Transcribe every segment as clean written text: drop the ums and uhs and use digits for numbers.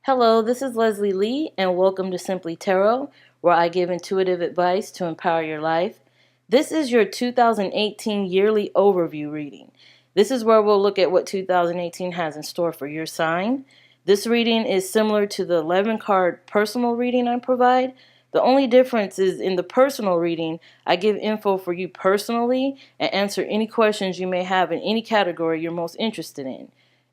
Hello, this is Leslie Lee, and welcome to Simply Tarot, where I give intuitive advice to empower your life. This is your 2018 yearly overview reading. This is where we'll look at what 2018 has in store for your sign. This reading is similar to the 11-card personal reading I provide. The only difference is in the personal reading, I give info for you personally and answer any questions you may have in any category you're most interested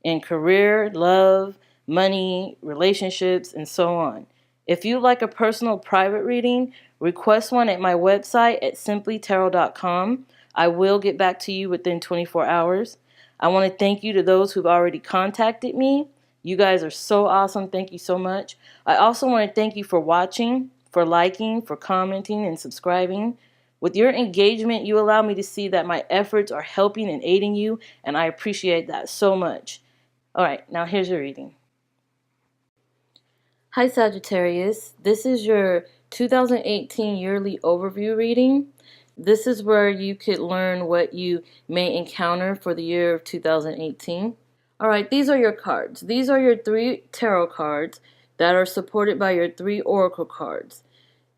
in career, love, money, relationships, and so on. If you'd like a personal private reading, request one at my website at simplytarot.com. I will get back to you within 24 hours. I want to thank you to those who've already contacted me. You guys are so awesome. Thank you so much. I also want to thank you for watching, for liking, for commenting, and subscribing. With your engagement, you allow me to see that my efforts are helping and aiding you, and I appreciate that so much. All right, now here's your reading. Hi Sagittarius, this is your 2018 yearly overview reading. This is where you could learn what you may encounter for the year of 2018. Alright, these are your cards. These are your 3 tarot cards that are supported by your 3 oracle cards.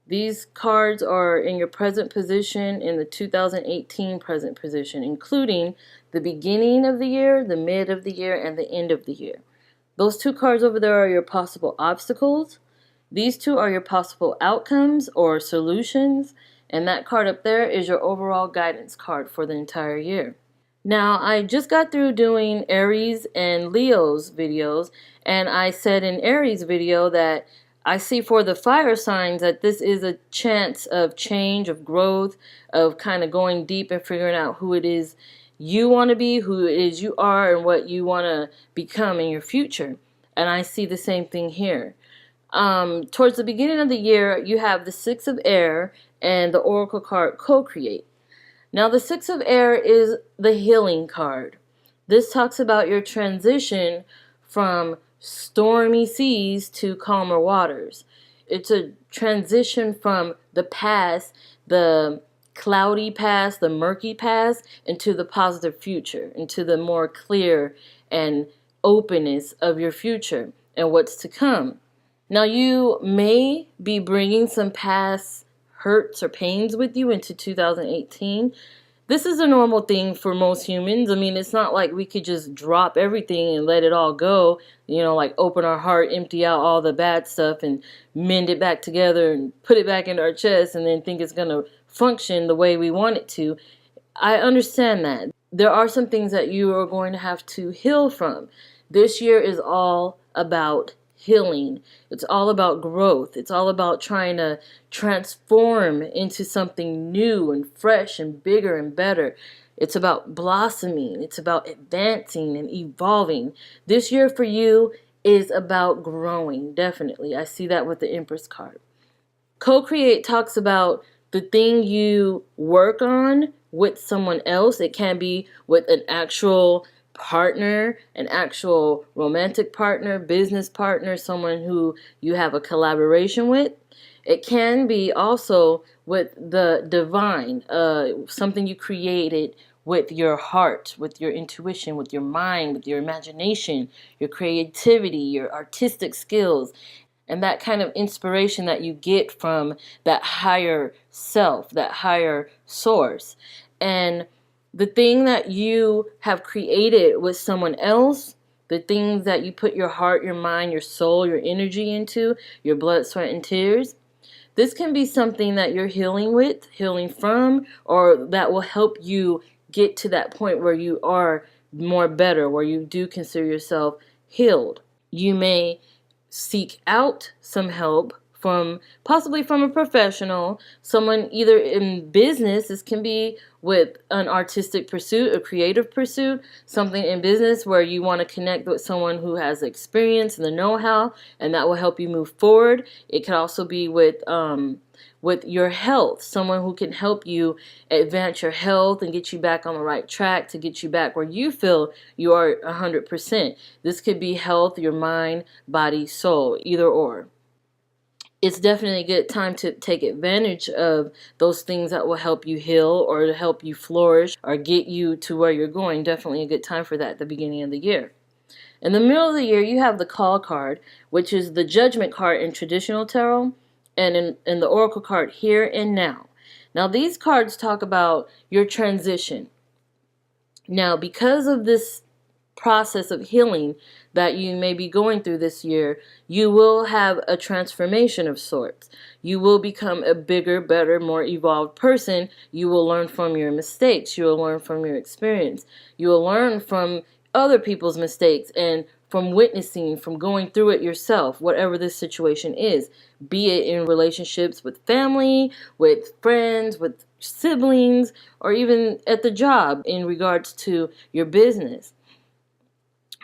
These cards are in your present position, in the 2018 present position, including the beginning of the year, the mid of the year, and the end of the year. Those 2 cards over there are your possible obstacles. These 2 are your possible outcomes or solutions. And that card up there is your overall guidance card for the entire year. Now, I just got through doing Aries and Leo's videos. And I said in Aries video that I see for the fire signs that this is a chance of change, of growth, of kind of going deep and figuring out who it is you want to be, who it is you are, and what you want to become in your future. And I see the same thing here. Towards the beginning of the year, you have the 6 of air and the oracle card co-create. Now the 6 of air is the healing card. This talks about your transition from stormy seas to calmer waters. It's a transition from the past, the cloudy past, the murky past, into the positive future, into the more clear and openness of your future and what's to come. Now you may be bringing some past hurts or pains with you into 2018. This is a normal thing for most humans. I mean, it's not like we could just drop everything and let it all go, like open our heart, empty out all the bad stuff and mend it back together and put it back into our chest and then think it's going to function the way we want it to. I understand that. There are some things that you are going to have to heal from. This year is all about healing. It's all about growth. It's all about trying to transform into something new and fresh and bigger and better. It's about blossoming. It's about advancing and evolving. This year for you is about growing, definitely. I see that with the Empress card. Co-create talks about the thing you work on with someone else. It can be with an actual partner, an actual romantic partner, business partner, someone who you have a collaboration with. It can be also with the divine, something you created with your heart, with your intuition, with your mind, with your imagination, your creativity, your artistic skills, and that kind of inspiration that you get from that higher self, that higher source. And the thing that you have created with someone else, the things that you put your heart, your mind, your soul, your energy into, your blood, sweat, and tears, this can be something that you're healing with, healing from, or that will help you get to that point where you are more better, where you do consider yourself healed. You may seek out some help possibly from a professional, someone either in business. This can be with an artistic pursuit, a creative pursuit, something in business where you want to connect with someone who has experience and the know-how, and that will help you move forward. It can also be with your health, someone who can help you advance your health and get you back on the right track, to get you back where you feel you are 100%. This could be health, your mind, body, soul, either or. It's definitely a good time to take advantage of those things that will help you heal or to help you flourish or get you to where you're going. Definitely a good time for that at the beginning of the year. In the middle of the year, you have the Call card, which is the Judgment card in traditional tarot, and in the Oracle card, Here and Now. Now, these cards talk about your transition. Now, because of this process of healing that you may be going through this year, you will have a transformation of sorts. You will become a bigger, better, more evolved person. You will learn from your mistakes. You will learn from your experience. You will learn from other people's mistakes and from witnessing, from going through it yourself, whatever this situation is, be it in relationships with family, with friends, with siblings, or even at the job in regards to your business.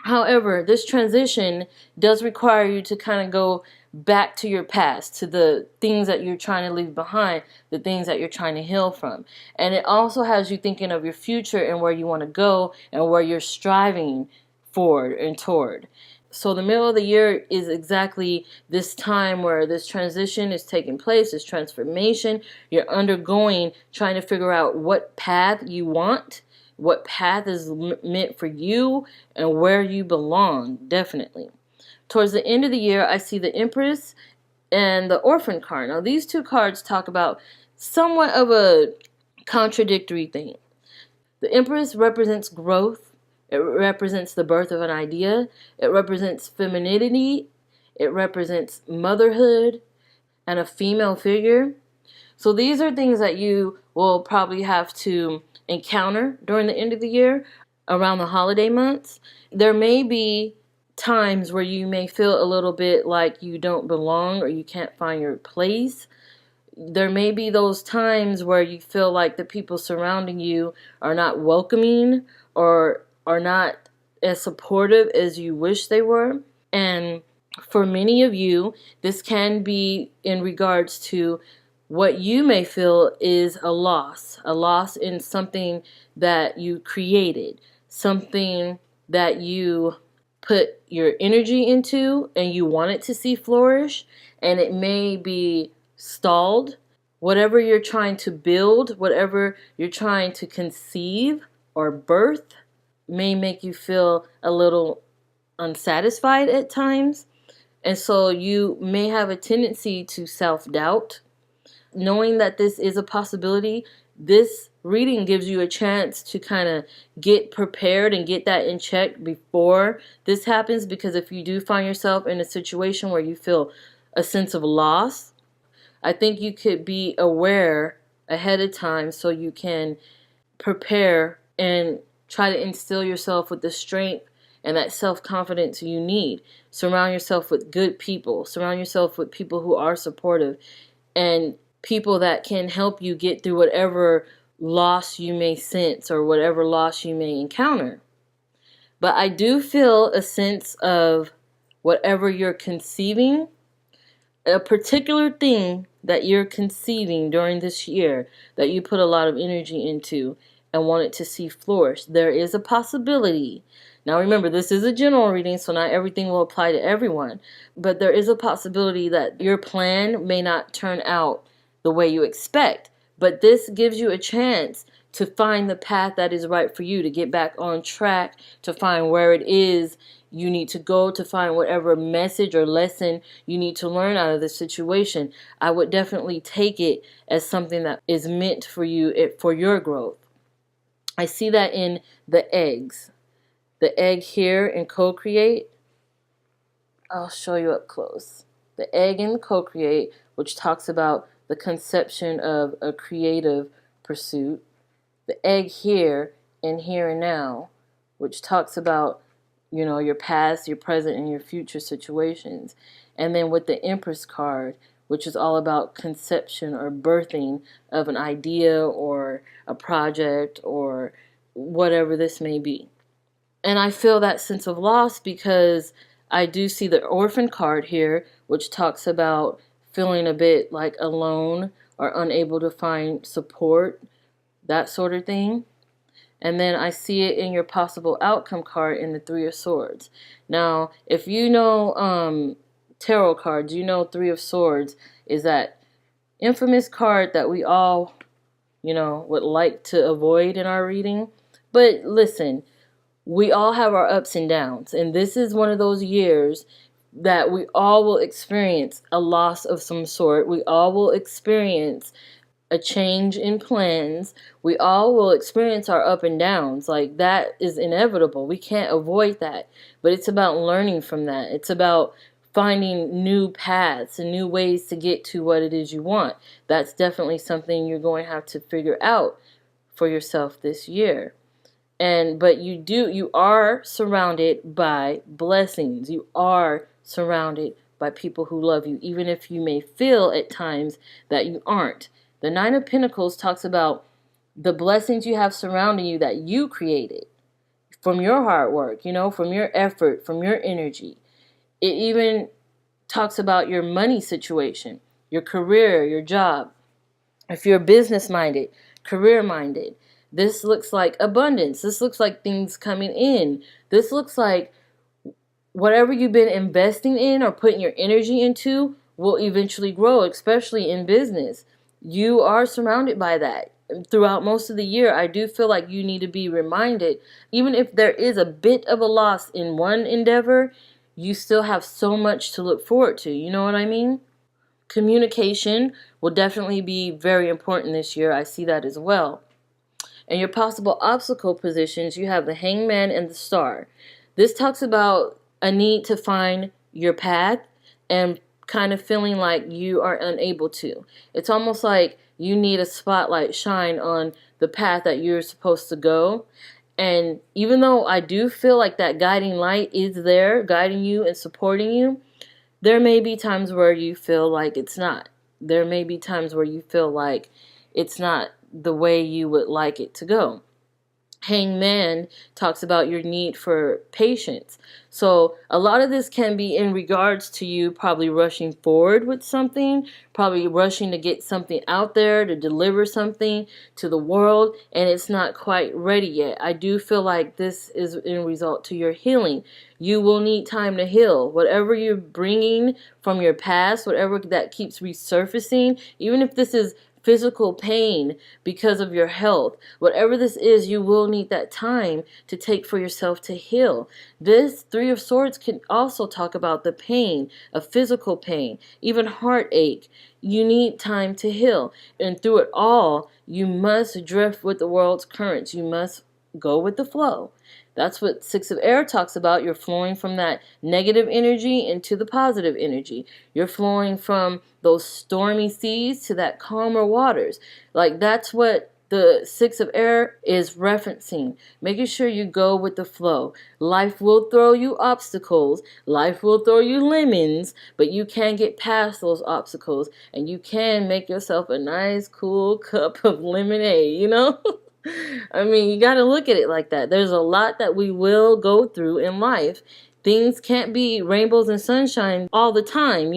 However, this transition does require you to kind of go back to your past, to the things that you're trying to leave behind, the things that you're trying to heal from. And it also has you thinking of your future and where you want to go and where you're striving forward and toward. So the middle of the year is exactly this time where this transition is taking place, this transformation. You're undergoing, trying to figure out what path you want, what path is meant for you, and where you belong, definitely. Towards the end of the year, I see the Empress and the Orphan card. Now, these two cards talk about somewhat of a contradictory thing. The Empress represents growth. It represents the birth of an idea. It represents femininity. It represents motherhood and a female figure. So these are things that you will probably have to encounter during the end of the year, around the holiday months. There may be times where you may feel a little bit like you don't belong or you can't find your place. There may be those times where you feel like the people surrounding you are not welcoming or are not as supportive as you wish they were. And for many of you, this can be in regards to what you may feel is a loss in something that you created, something that you put your energy into and you want it to see flourish, and it may be stalled. Whatever you're trying to build, whatever you're trying to conceive or birth may make you feel a little unsatisfied at times. And so you may have a tendency to self-doubt. Knowing that this is a possibility, this reading gives you a chance to kind of get prepared and get that in check before this happens, because if you do find yourself in a situation where you feel a sense of loss, I think you could be aware ahead of time so you can prepare and try to instill yourself with the strength and that self-confidence you need. Surround yourself with good people. Surround yourself with people who are supportive and people that can help you get through whatever loss you may sense or whatever loss you may encounter. But I do feel a sense of whatever you're conceiving, a particular thing that you're conceiving during this year that you put a lot of energy into and want it to see flourish. There is a possibility. Now remember, this is a general reading, so not everything will apply to everyone. But there is a possibility that your plan may not turn out the way you expect. But this gives you a chance to find the path that is right for you, to get back on track, to find where it is you need to go, to find whatever message or lesson you need to learn out of this situation. I would definitely take it as something that is meant for you, for your growth. I see that in the eggs. The egg here in co-create. I'll show you up close. The egg in co-create, which talks about the conception of a creative pursuit. The egg here in here and now, which talks about, your past, your present, and your future situations. And then with the Empress card, which is all about conception or birthing of an idea or a project or whatever this may be. And I feel that sense of loss because I do see the Orphan card here, which talks about feeling a bit like alone or unable to find support, that sort of thing. And then I see it in your possible outcome card in the Three of Swords. Now, if you know tarot cards, you know Three of Swords is that infamous card that we all, would like to avoid in our reading. But listen, We all have our ups and downs, and this is one of those years that we all will experience a loss of some sort. We all will experience a change in plans. We all will experience our up and downs. Like, that is inevitable. We can't avoid that. But it's about learning from that. It's about finding new paths and new ways to get to what it is you want. That's definitely something you're going to have to figure out for yourself this year. But you are surrounded by blessings. You are surrounded by people who love you, even if you may feel at times that you aren't. The Nine of Pentacles talks about the blessings you have surrounding you that you created from your hard work, from your effort, from your energy. It even talks about your money situation, your career, your job. If you're business minded, career minded, this looks like abundance. This looks like things coming in. This looks like whatever you've been investing in or putting your energy into will eventually grow, especially in business. You are surrounded by that. Throughout most of the year, I do feel like you need to be reminded, even if there is a bit of a loss in one endeavor, you still have so much to look forward to. You know what I mean? Communication will definitely be very important this year. I see that as well. And your possible obstacle positions, you have the Hangman and the Star. This talks about a need to find your path and kind of feeling like you are unable to. It's almost like you need a spotlight shine on the path that you're supposed to go. And even though I do feel like that guiding light is there, guiding you and supporting you, there may be times where you feel like it's not. There may be times where you feel like it's not the way you would like it to go. Hangman talks about your need for patience. So a lot of this can be in regards to you probably rushing forward with something, probably rushing to get something out there, to deliver something to the world, and it's not quite ready yet. I do feel like this is in result to your healing. You will need time to heal. Whatever you're bringing from your past, whatever that keeps resurfacing, even if this is physical pain because of your health, whatever this is, you will need that time to take for yourself to heal. This Three of Swords can also talk about the pain of physical pain, even heartache. You need time to heal, and through it all, you must drift with the world's currents. You must go with the flow. That's what Six of Air talks about. You're flowing from that negative energy into the positive energy. You're flowing from those stormy seas to that calmer waters. Like, that's what the Six of Air is referencing. Making sure you go with the flow. Life will throw you obstacles. Life will throw you lemons, but you can get past those obstacles, and you can make yourself a nice, cool cup of lemonade, I mean, you got to look at it like that. There's a lot that we will go through in life. Things can't be rainbows and sunshine all the time,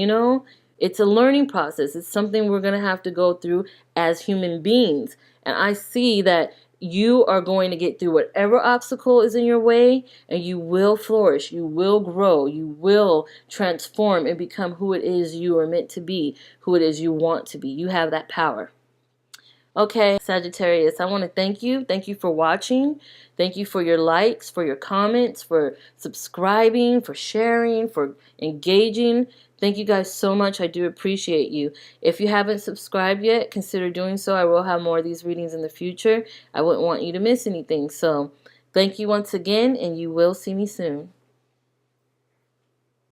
It's a learning process. It's something we're going to have to go through as human beings. And I see that you are going to get through whatever obstacle is in your way, and you will flourish. You will grow. You will transform and become who it is you are meant to be, who it is you want to be. You have that power. Okay, Sagittarius, I want to thank you. Thank you for watching. Thank you for your likes, for your comments, for subscribing, for sharing, for engaging. Thank you guys so much. I do appreciate you. If you haven't subscribed yet, consider doing so. I will have more of these readings in the future. I wouldn't want you to miss anything. So thank you once again, and you will see me soon.